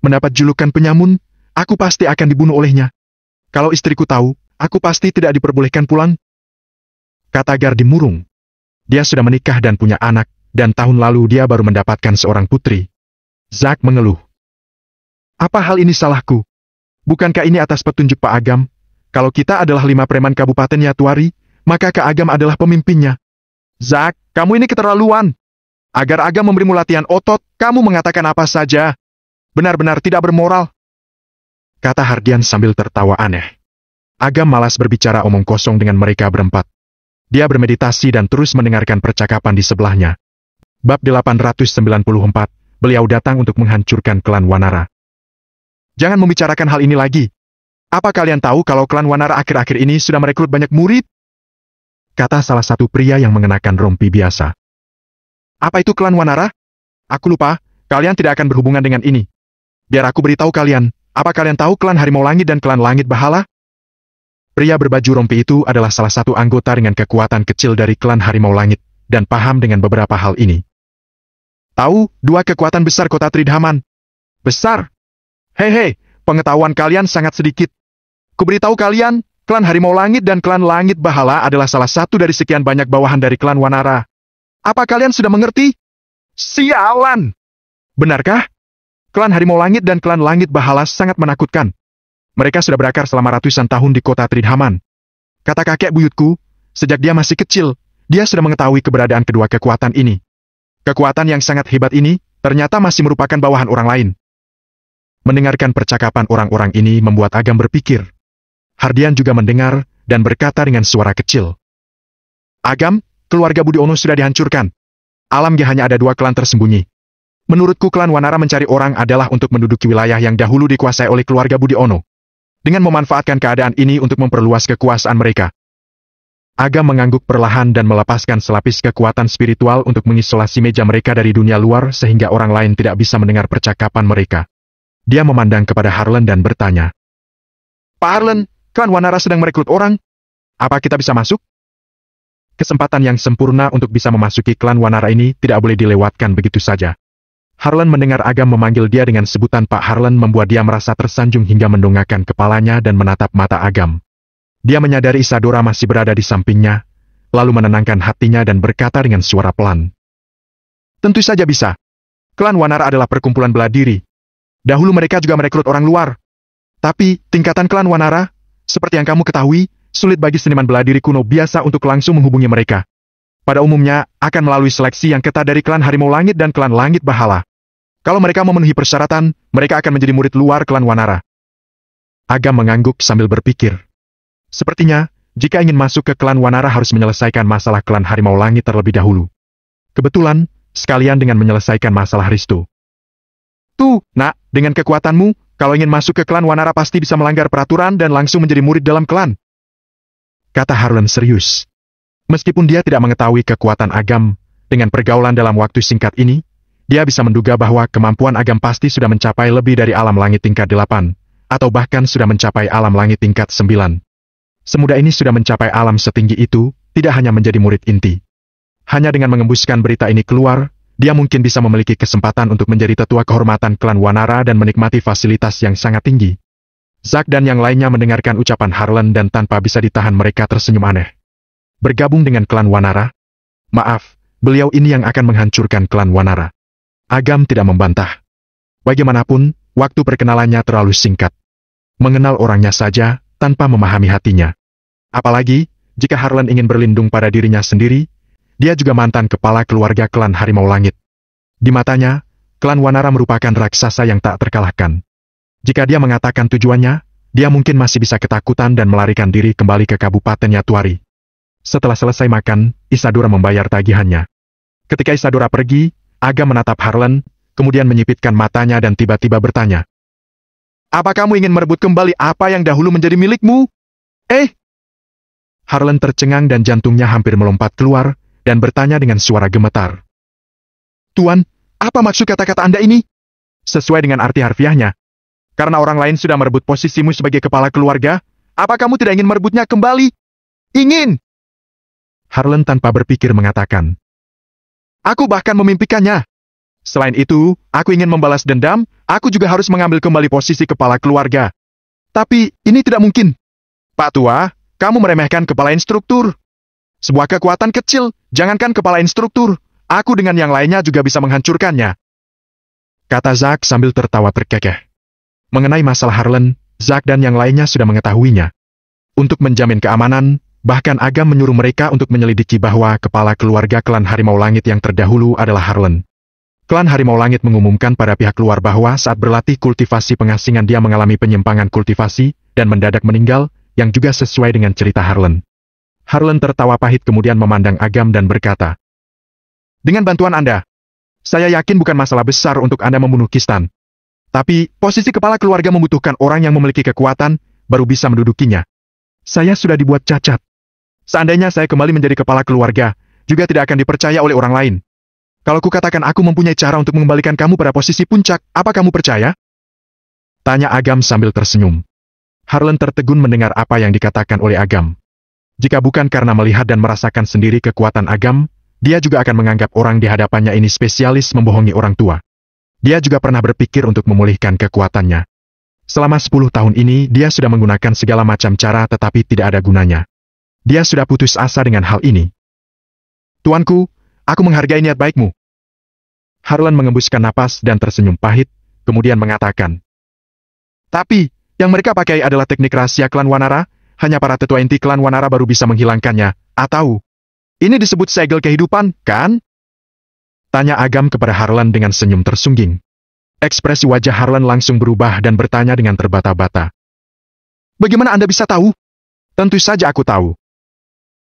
A: Mendapat julukan penyamun, aku pasti akan dibunuh olehnya. Kalau istriku tahu, aku pasti tidak diperbolehkan pulang. Kata Gardi murung. Dia sudah menikah dan punya anak, dan tahun lalu dia baru mendapatkan seorang putri. Zack mengeluh. Apa hal ini salahku? Bukankah ini atas petunjuk Pak Agam? Kalau kita adalah 5 preman Kabupaten Yatwari, maka Kak Agam adalah pemimpinnya. Zack, kamu ini keterlaluan. Agar Agam memberimu latihan otot, kamu mengatakan apa saja. Benar-benar tidak bermoral. Kata Hardian sambil tertawa aneh. Agam malas berbicara omong kosong dengan mereka berempat. Dia bermeditasi dan terus mendengarkan percakapan di sebelahnya. Bab 894, beliau datang untuk menghancurkan klan Wanara. Jangan membicarakan hal ini lagi. Apa kalian tahu kalau klan Wanara akhir-akhir ini sudah merekrut banyak murid? Kata salah satu pria yang mengenakan rompi biasa. Apa itu klan Wanara? Aku lupa, kalian tidak akan berhubungan dengan ini. Biar aku beritahu kalian. Apa kalian tahu klan Harimau Langit dan klan Langit Bahala? Pria berbaju rompi itu adalah salah satu anggota dengan kekuatan kecil dari klan Harimau Langit, dan paham dengan beberapa hal ini. Tahu, 2 kekuatan besar kota Tridhaman. Besar? Hei, pengetahuan kalian sangat sedikit. Kuberitahu kalian, klan Harimau Langit dan klan Langit Bahala adalah salah satu dari sekian banyak bawahan dari klan Wanara. Apa kalian sudah mengerti? Sialan! Benarkah? Klan Harimau Langit dan klan Langit Bahala sangat menakutkan. Mereka sudah berakar selama ratusan tahun di kota Tridhaman. Kata kakek buyutku, sejak dia masih kecil, dia sudah mengetahui keberadaan kedua kekuatan ini. Kekuatan yang sangat hebat ini, ternyata masih merupakan bawahan orang lain. Mendengarkan percakapan orang-orang ini membuat Agam berpikir. Hardian juga mendengar, dan berkata dengan suara kecil. Agam, keluarga Budi Ono sudah dihancurkan. Alam Ge hanya ada 2 klan tersembunyi. Menurutku klan Wanara mencari orang adalah untuk menduduki wilayah yang dahulu dikuasai oleh keluarga Budi Ono. Dengan memanfaatkan keadaan ini untuk memperluas kekuasaan mereka. Agam mengangguk perlahan dan melepaskan selapis kekuatan spiritual untuk mengisolasi meja mereka dari dunia luar sehingga orang lain tidak bisa mendengar percakapan mereka. Dia memandang kepada Harlan dan bertanya. Pak Harlan, klan Wanara sedang merekrut orang. Apa kita bisa masuk? Kesempatan yang sempurna untuk bisa memasuki klan Wanara ini tidak boleh dilewatkan begitu saja. Harlan mendengar Agam memanggil dia dengan sebutan Pak Harlan membuat dia merasa tersanjung hingga mendongakkan kepalanya dan menatap mata Agam. Dia menyadari Isadora masih berada di sampingnya, lalu menenangkan hatinya dan berkata dengan suara pelan. Tentu saja bisa. Klan Wanara adalah perkumpulan bela diri. Dahulu mereka juga merekrut orang luar. Tapi, tingkatan klan Wanara, seperti yang kamu ketahui, sulit bagi seniman bela diri kuno biasa untuk langsung menghubungi mereka. Pada umumnya, akan melalui seleksi yang ketat dari klan Harimau Langit dan klan Langit Bahala. Kalau mereka memenuhi persyaratan, mereka akan menjadi murid luar klan Wanara. Agam mengangguk sambil berpikir. Sepertinya, jika ingin masuk ke klan Wanara harus menyelesaikan masalah klan Harimau Langit terlebih dahulu. Kebetulan, sekalian dengan menyelesaikan masalah Risto.
B: Tuh, nak, dengan kekuatanmu, kalau ingin masuk ke klan Wanara pasti bisa melanggar peraturan dan langsung menjadi murid dalam klan.
A: Kata Harlan serius. Meskipun dia tidak mengetahui kekuatan Agam, dengan pergaulan dalam waktu singkat ini, dia bisa menduga bahwa kemampuan Agam pasti sudah mencapai lebih dari alam langit tingkat 8, atau bahkan sudah mencapai alam langit tingkat 9. Semudah ini sudah mencapai alam setinggi itu, tidak hanya menjadi murid inti. Hanya dengan mengembuskan berita ini keluar, dia mungkin bisa memiliki kesempatan untuk menjadi tetua kehormatan klan Wanara dan menikmati fasilitas yang sangat tinggi. Zack dan yang lainnya mendengarkan ucapan Harlan dan tanpa bisa ditahan mereka tersenyum aneh. Bergabung dengan klan Wanara? Maaf, beliau ini yang akan menghancurkan klan Wanara. Agam tidak membantah. Bagaimanapun, waktu perkenalannya terlalu singkat. Mengenal orangnya saja, tanpa memahami hatinya. Apalagi, jika Harlan ingin berlindung pada dirinya sendiri, dia juga mantan kepala keluarga klan Harimau Langit. Di matanya, klan Wanara merupakan raksasa yang tak terkalahkan. Jika dia mengatakan tujuannya, dia mungkin masih bisa ketakutan dan melarikan diri kembali ke Kabupaten Yatuari. Setelah selesai makan, Isadora membayar tagihannya. Ketika Isadora pergi, Agam menatap Harlan, kemudian menyipitkan matanya dan tiba-tiba bertanya. Apa kamu ingin merebut kembali apa yang dahulu menjadi milikmu? Harlan tercengang dan jantungnya hampir melompat keluar, dan bertanya dengan suara gemetar. Tuan, apa maksud kata-kata Anda ini? Sesuai dengan arti harfiahnya. Karena orang lain sudah merebut posisimu sebagai kepala keluarga, apa kamu tidak ingin merebutnya kembali? Ingin! Harlan tanpa berpikir mengatakan. Aku bahkan memimpikannya. Selain itu, aku ingin membalas dendam, aku juga harus mengambil kembali posisi kepala keluarga. Tapi, ini tidak mungkin. Pak Tua, kamu meremehkan kepala instruktur. Sebuah kekuatan kecil, jangankan kepala instruktur, aku dengan yang lainnya juga bisa menghancurkannya. Kata Zack sambil tertawa terkekeh. Mengenai masalah Harlan, Zack dan yang lainnya sudah mengetahuinya. Untuk menjamin keamanan, bahkan Agam menyuruh mereka untuk menyelidiki bahwa kepala keluarga klan Harimau Langit yang terdahulu adalah Harlan. Klan Harimau Langit mengumumkan pada pihak luar bahwa saat berlatih kultivasi pengasingan dia mengalami penyimpangan kultivasi dan mendadak meninggal, yang juga sesuai dengan cerita Harlan. Harlan tertawa pahit kemudian memandang Agam dan berkata, dengan bantuan Anda, saya yakin bukan masalah besar untuk Anda membunuh Kistan. Tapi, posisi kepala keluarga membutuhkan orang yang memiliki kekuatan, baru bisa mendudukinya. Saya sudah dibuat cacat. Seandainya saya kembali menjadi kepala keluarga, juga tidak akan dipercaya oleh orang lain. Kalau kukatakan aku mempunyai cara untuk mengembalikan kamu pada posisi puncak, apa kamu percaya? Tanya Agam sambil tersenyum. Harlan tertegun mendengar apa yang dikatakan oleh Agam. Jika bukan karena melihat dan merasakan sendiri kekuatan Agam, dia juga akan menganggap orang di hadapannya ini spesialis membohongi orang tua. Dia juga pernah berpikir untuk memulihkan kekuatannya. Selama 10 tahun ini, dia sudah menggunakan segala macam cara tetapi tidak ada gunanya. Dia sudah putus asa dengan hal ini. Tuanku, aku menghargai niat baikmu. Harlan mengembuskan napas dan tersenyum pahit, kemudian mengatakan. Tapi, yang mereka pakai adalah teknik rahasia klan Wanara, hanya para tetua inti klan Wanara baru bisa menghilangkannya, atau... Ini disebut segel kehidupan, kan? Tanya Agam kepada Harlan dengan senyum tersungging. Ekspresi wajah Harlan langsung berubah dan bertanya dengan terbata-bata. Bagaimana Anda bisa tahu? Tentu saja aku tahu.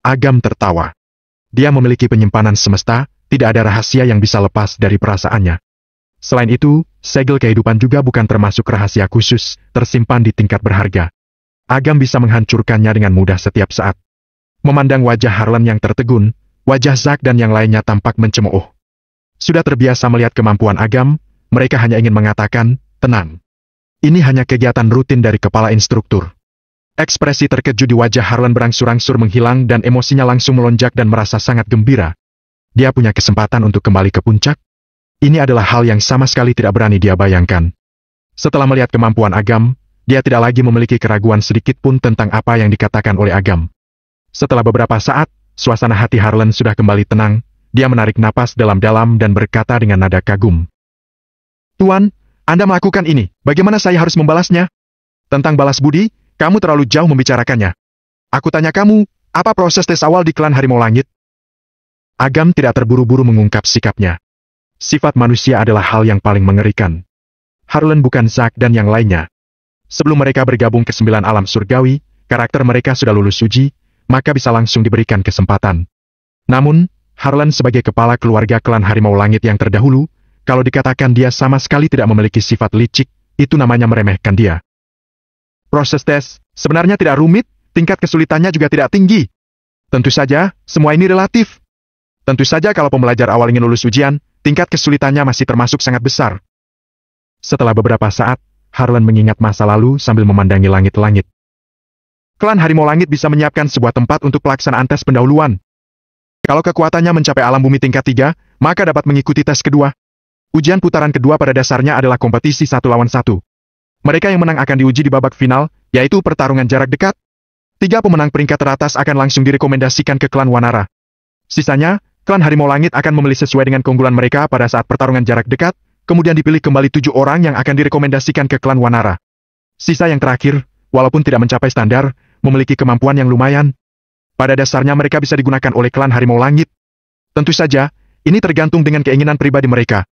A: Agam tertawa. Dia memiliki penyimpanan semesta, tidak ada rahasia yang bisa lepas dari perasaannya. Selain itu, segel kehidupan juga bukan termasuk rahasia khusus, tersimpan di tingkat berharga. Agam bisa menghancurkannya dengan mudah setiap saat. Memandang wajah Harlan yang tertegun, wajah Zack dan yang lainnya tampak mencemooh. Sudah terbiasa melihat kemampuan Agam, mereka hanya ingin mengatakan, tenang. Ini hanya kegiatan rutin dari kepala instruktur. Ekspresi terkejut di wajah Harlan berangsur-angsur menghilang dan emosinya langsung melonjak dan merasa sangat gembira. Dia punya kesempatan untuk kembali ke puncak? Ini adalah hal yang sama sekali tidak berani dia bayangkan. Setelah melihat kemampuan Agam, dia tidak lagi memiliki keraguan sedikit pun tentang apa yang dikatakan oleh Agam. Setelah beberapa saat, suasana hati Harlan sudah kembali tenang, dia menarik napas dalam-dalam dan berkata dengan nada kagum. Tuan, Anda melakukan ini, bagaimana saya harus membalasnya? Tentang balas budi, kamu terlalu jauh membicarakannya. Aku tanya kamu, apa proses tes awal di klan Harimau Langit? Agam tidak terburu-buru mengungkap sikapnya. Sifat manusia adalah hal yang paling mengerikan. Harlan bukan Zack dan yang lainnya. Sebelum mereka bergabung ke 9 alam surgawi, karakter mereka sudah lulus uji, maka bisa langsung diberikan kesempatan. Namun, Harlan sebagai kepala keluarga klan Harimau Langit yang terdahulu, Kalau dikatakan dia sama sekali tidak memiliki sifat licik, itu namanya meremehkan dia.
B: Proses tes sebenarnya tidak rumit, tingkat kesulitannya juga tidak tinggi. Tentu saja, semua ini relatif. Tentu saja kalau pembelajar awal ingin lulus ujian, tingkat kesulitannya masih termasuk sangat besar.
A: Setelah beberapa saat, Harlan mengingat masa lalu sambil memandangi langit-langit.
B: Klan Harimau Langit bisa menyiapkan sebuah tempat untuk pelaksanaan tes pendahuluan. Kalau kekuatannya mencapai alam bumi tingkat 3, maka dapat mengikuti tes kedua. Ujian putaran kedua pada dasarnya adalah kompetisi 1 lawan 1. Mereka yang menang akan diuji di babak final, yaitu pertarungan jarak dekat. 3 pemenang peringkat teratas akan langsung direkomendasikan ke klan Wanara. Sisanya, klan Harimau Langit akan memilih sesuai dengan keunggulan mereka pada saat pertarungan jarak dekat, kemudian dipilih kembali 7 orang yang akan direkomendasikan ke klan Wanara. Sisa yang terakhir, walaupun tidak mencapai standar, memiliki kemampuan yang lumayan. Pada dasarnya mereka bisa digunakan oleh klan Harimau Langit. Tentu saja, ini tergantung dengan keinginan pribadi mereka.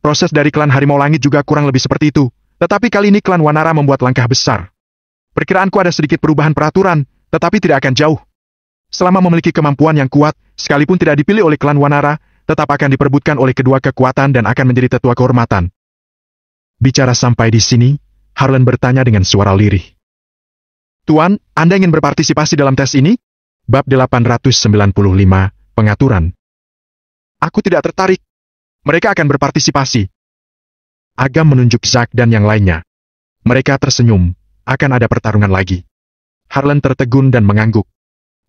B: Proses dari klan Harimau Langit juga kurang lebih seperti itu, tetapi kali ini klan Wanara membuat langkah besar. Perkiraanku ada sedikit perubahan peraturan, tetapi tidak akan jauh. Selama memiliki kemampuan yang kuat, sekalipun tidak dipilih oleh klan Wanara, tetap akan diperebutkan oleh kedua kekuatan dan akan menjadi tetua kehormatan.
A: Bicara sampai di sini, Harlan bertanya dengan suara lirih.
B: Tuan, Anda ingin berpartisipasi dalam tes ini?
A: Bab 895, Pengaturan.
B: Aku tidak tertarik. Mereka akan berpartisipasi.
A: Agam menunjuk Zack dan yang lainnya. Mereka tersenyum, akan ada pertarungan lagi. Harlan tertegun dan mengangguk.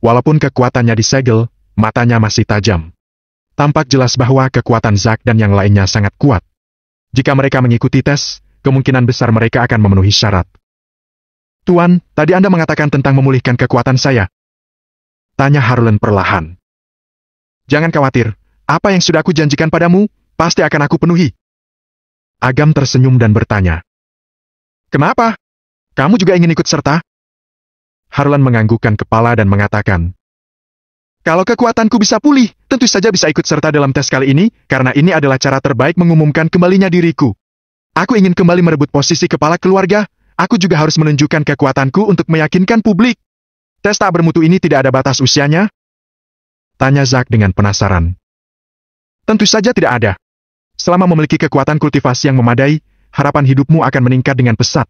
A: Walaupun kekuatannya disegel, matanya masih tajam. Tampak jelas bahwa kekuatan Zack dan yang lainnya sangat kuat. Jika mereka mengikuti tes, kemungkinan besar mereka akan memenuhi syarat.
B: Tuan, tadi Anda mengatakan tentang memulihkan kekuatan saya.
A: Tanya Harlan perlahan.
B: Jangan khawatir, apa yang sudah aku janjikan padamu, pasti akan aku penuhi.
A: Agam tersenyum dan bertanya.
B: Kenapa? Kamu juga ingin ikut serta?
A: Harlan menganggukkan kepala dan mengatakan.
B: Kalau kekuatanku bisa pulih, tentu saja bisa ikut serta dalam tes kali ini, karena ini adalah cara terbaik mengumumkan kembalinya diriku. Aku ingin kembali merebut posisi kepala keluarga, aku juga harus menunjukkan kekuatanku untuk meyakinkan publik. Tes tak bermutu ini tidak ada batas usianya?
A: Tanya Zack dengan penasaran.
B: Tentu saja tidak ada. Selama memiliki kekuatan kultivasi yang memadai, harapan hidupmu akan meningkat dengan pesat.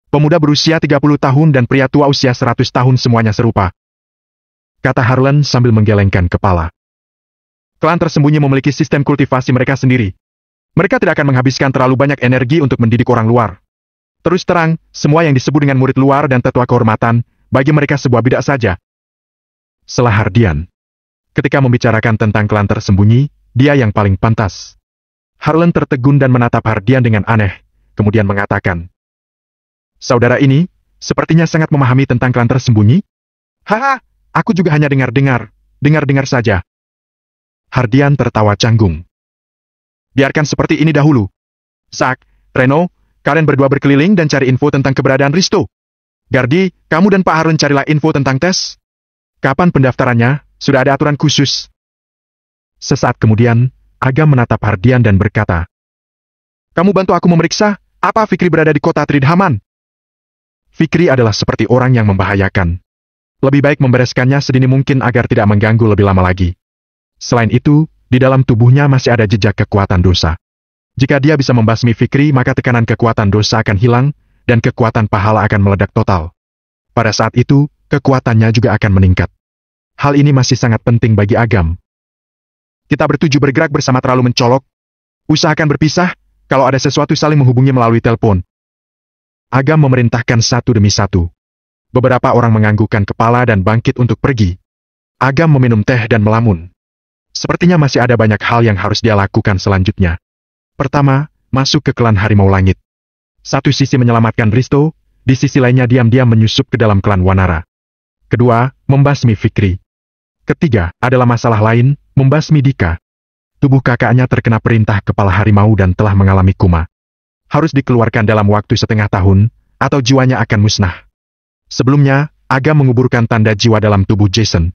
B: Pemuda berusia 30 tahun dan pria tua usia 100 tahun semuanya serupa.
A: Kata Harlan sambil menggelengkan kepala.
B: Klan tersembunyi memiliki sistem kultivasi mereka sendiri. Mereka tidak akan menghabiskan terlalu banyak energi untuk mendidik orang luar. Terus terang, semua yang disebut dengan murid luar dan tetua kehormatan, bagi mereka sebuah bidak saja.
A: Selah Hardian. Ketika membicarakan tentang klan tersembunyi, dia yang paling pantas. Harlan tertegun dan menatap Hardian dengan aneh, kemudian mengatakan.
B: Saudara ini, sepertinya sangat memahami tentang klan tersembunyi. Haha, aku juga hanya dengar saja.
A: Hardian tertawa canggung.
B: Biarkan seperti ini dahulu. Zack, Reno, kalian berdua berkeliling dan cari info tentang keberadaan Risto. Gardi, kamu dan Pak Harun carilah info tentang tes. Kapan pendaftarannya? Sudah ada aturan khusus.
A: Sesaat kemudian, Agam menatap Hardian dan berkata,
B: kamu bantu aku memeriksa, apa Fikri berada di kota Tridhaman?
A: Fikri adalah seperti orang yang membahayakan. Lebih baik membereskannya sedini mungkin agar tidak mengganggu lebih lama lagi. Selain itu, di dalam tubuhnya masih ada jejak kekuatan dosa. Jika dia bisa membasmi Fikri, maka tekanan kekuatan dosa akan hilang, dan kekuatan pahala akan meledak total. Pada saat itu, kekuatannya juga akan meningkat. Hal ini masih sangat penting bagi Agam.
B: Kita bertujuh bergerak bersama terlalu mencolok. Usahakan berpisah, kalau ada sesuatu saling menghubungi melalui telepon.
A: Agam memerintahkan satu demi satu. Beberapa orang menganggukkan kepala dan bangkit untuk pergi. Agam meminum teh dan melamun. Sepertinya masih ada banyak hal yang harus dia lakukan selanjutnya. Pertama, masuk ke klan Harimau Langit. Satu sisi menyelamatkan Risto, di sisi lainnya diam-diam menyusup ke dalam klan Wanara. Kedua, membasmi Fikri. Ketiga, adalah masalah lain, membasmi Dika. Tubuh kakaknya terkena perintah kepala harimau dan telah mengalami koma. Harus dikeluarkan dalam waktu setengah tahun, atau jiwanya akan musnah. Sebelumnya, Agam menguburkan tanda jiwa dalam tubuh Jason.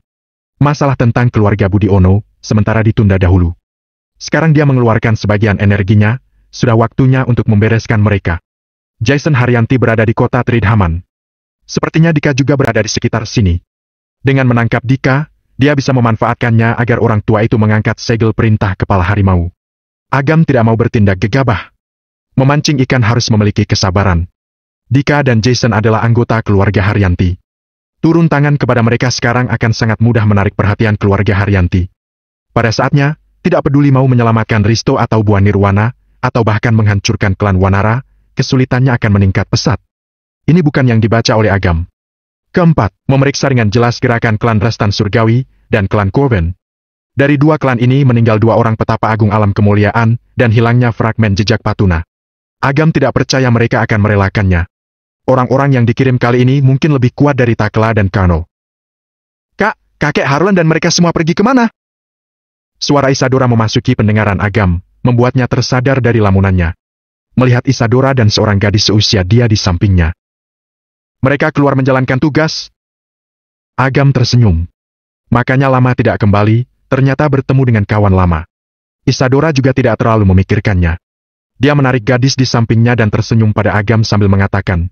A: Masalah tentang keluarga Budiono, sementara ditunda dahulu. Sekarang dia mengeluarkan sebagian energinya, sudah waktunya untuk membereskan mereka. Jason Haryanti berada di kota Tridhaman. Sepertinya Dika juga berada di sekitar sini. Dengan menangkap Dika, dia bisa memanfaatkannya agar orang tua itu mengangkat segel perintah kepala harimau. Agam tidak mau bertindak gegabah. Memancing ikan harus memiliki kesabaran. Dika dan Jason adalah anggota keluarga Haryanti. Turun tangan kepada mereka sekarang akan sangat mudah menarik perhatian keluarga Haryanti. Pada saatnya, tidak peduli mau menyelamatkan Risto atau Buah Nirwana, atau bahkan menghancurkan klan Wanara, kesulitannya akan meningkat pesat. Ini bukan yang dibaca oleh Agam. Keempat, memeriksa dengan jelas gerakan klan Rastan Surgawi dan klan Korben. Dari dua klan ini meninggal dua orang petapa agung alam kemuliaan dan hilangnya fragmen jejak Patuna. Agam tidak percaya mereka akan merelakannya. Orang-orang yang dikirim kali ini mungkin lebih kuat dari Takla dan Kano. Kak, kakek Harlan dan mereka semua pergi kemana? Suara Isadora memasuki pendengaran Agam, membuatnya tersadar dari lamunannya. Melihat Isadora dan seorang gadis seusia dia di sampingnya. Mereka keluar menjalankan tugas. Agam tersenyum. Makanya lama tidak kembali, ternyata bertemu dengan kawan lama. Isadora juga tidak terlalu memikirkannya. Dia menarik gadis di sampingnya dan tersenyum pada Agam sambil mengatakan,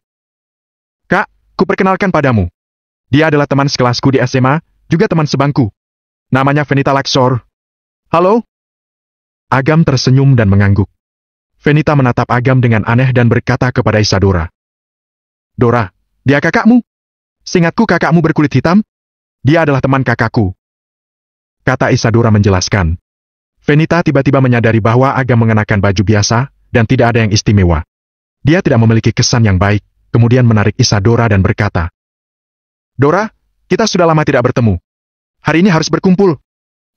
A: Kak, kuperkenalkan padamu. Dia adalah teman sekelasku di SMA, juga teman sebangku. Namanya Venita Laksor. Halo? Agam tersenyum dan mengangguk. Venita menatap Agam dengan aneh dan berkata kepada Isadora. Dora, dia kakakmu? Seingatku kakakmu berkulit hitam? Dia adalah teman kakakku. Kata Isadora menjelaskan. Venita tiba-tiba menyadari bahwa Agam mengenakan baju biasa, dan tidak ada yang istimewa. Dia tidak memiliki kesan yang baik, kemudian menarik Isadora dan berkata, Dora, kita sudah lama tidak bertemu. Hari ini harus berkumpul.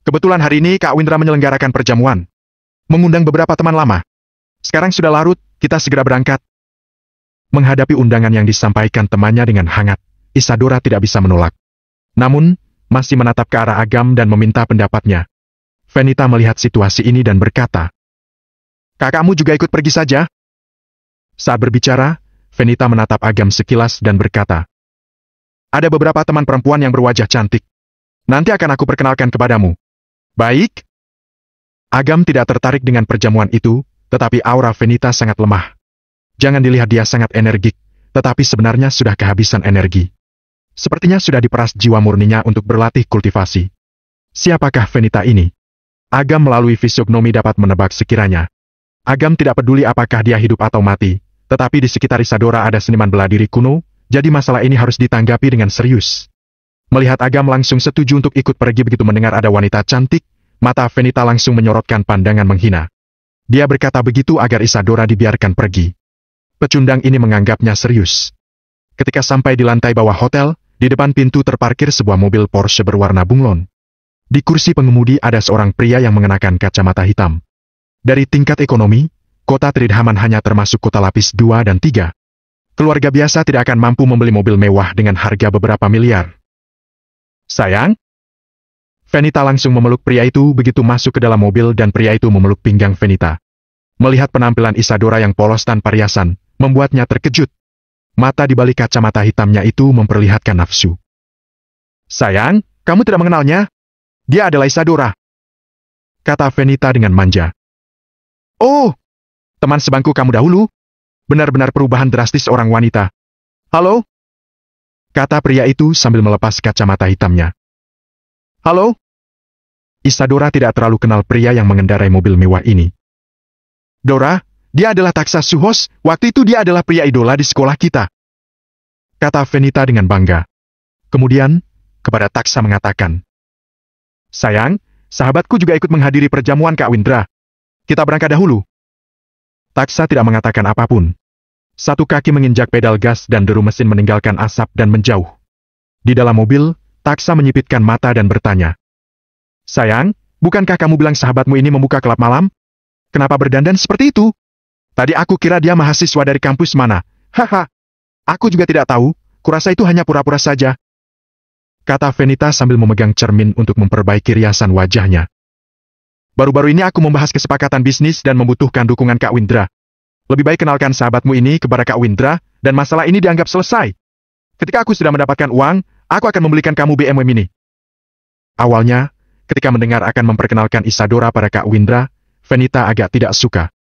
A: Kebetulan hari ini Kak Windra menyelenggarakan perjamuan. Mengundang beberapa teman lama. Sekarang sudah larut, kita segera berangkat. Menghadapi undangan yang disampaikan temannya dengan hangat, Isadora tidak bisa menolak. Namun, masih menatap ke arah Agam dan meminta pendapatnya. Venita melihat situasi ini dan berkata, Kakakmu juga ikut pergi saja? Saat berbicara, Venita menatap Agam sekilas dan berkata, Ada beberapa teman perempuan yang berwajah cantik. Nanti akan aku perkenalkan kepadamu. Baik? Agam tidak tertarik dengan perjamuan itu, tetapi aura Venita sangat lemah. Jangan dilihat dia sangat energik, tetapi sebenarnya sudah kehabisan energi. Sepertinya sudah diperas jiwa murninya untuk berlatih kultivasi. Siapakah Venita ini? Agam melalui fisiognomi dapat menebak sekiranya. Agam tidak peduli apakah dia hidup atau mati, tetapi di sekitar Isadora ada seniman bela diri kuno, jadi masalah ini harus ditanggapi dengan serius. Melihat Agam langsung setuju untuk ikut pergi begitu mendengar ada wanita cantik, mata Venita langsung menyorotkan pandangan menghina. Dia berkata begitu agar Isadora dibiarkan pergi. Pecundang ini menganggapnya serius. Ketika sampai di lantai bawah hotel, di depan pintu terparkir sebuah mobil Porsche berwarna bunglon. Di kursi pengemudi ada seorang pria yang mengenakan kacamata hitam. Dari tingkat ekonomi, kota Tridhaman hanya termasuk kota lapis 2 dan 3. Keluarga biasa tidak akan mampu membeli mobil mewah dengan harga beberapa miliar. Sayang? Venita langsung memeluk pria itu begitu masuk ke dalam mobil dan pria itu memeluk pinggang Venita. Melihat penampilan Isadora yang polos tanpa riasan, membuatnya terkejut. Mata di balik kacamata hitamnya itu memperlihatkan nafsu. Sayang, kamu tidak mengenalnya? Dia adalah Isadora. Kata Venita dengan manja. Oh, teman sebangku kamu dahulu. Benar-benar perubahan drastis seorang wanita. Halo? Kata pria itu sambil melepas kacamata hitamnya. Halo? Isadora tidak terlalu kenal pria yang mengendarai mobil mewah ini. Dora, dia adalah Taksa Suhos, waktu itu dia adalah pria idola di sekolah kita. Kata Venita dengan bangga. Kemudian, kepada Taksa mengatakan. Sayang, sahabatku juga ikut menghadiri perjamuan Kak Windra. Kita berangkat dahulu. Taksa tidak mengatakan apapun. Satu kaki menginjak pedal gas dan deru mesin meninggalkan asap dan menjauh. Di dalam mobil, Taksa menyipitkan mata dan bertanya. Sayang, bukankah kamu bilang sahabatmu ini membuka klub malam? Kenapa berdandan seperti itu? Tadi aku kira dia mahasiswa dari kampus mana. Haha. Aku juga tidak tahu, kurasa itu hanya pura-pura saja. Kata Venita sambil memegang cermin untuk memperbaiki riasan wajahnya. Baru-baru ini aku membahas kesepakatan bisnis dan membutuhkan dukungan Kak Windra. Lebih baik kenalkan sahabatmu ini kepada Kak Windra, dan masalah ini dianggap selesai. Ketika aku sudah mendapatkan uang, aku akan membelikan kamu BMW Mini. Awalnya, ketika mendengar akan memperkenalkan Isadora pada Kak Windra, Venita agak tidak suka.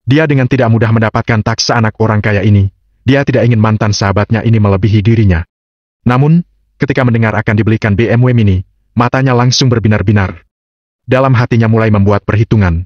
A: Dia dengan tidak mudah mendapatkan taksa anak orang kaya ini. Dia tidak ingin mantan sahabatnya ini melebihi dirinya. Namun, ketika mendengar akan dibelikan BMW Mini, matanya langsung berbinar-binar. Dalam hatinya mulai membuat perhitungan.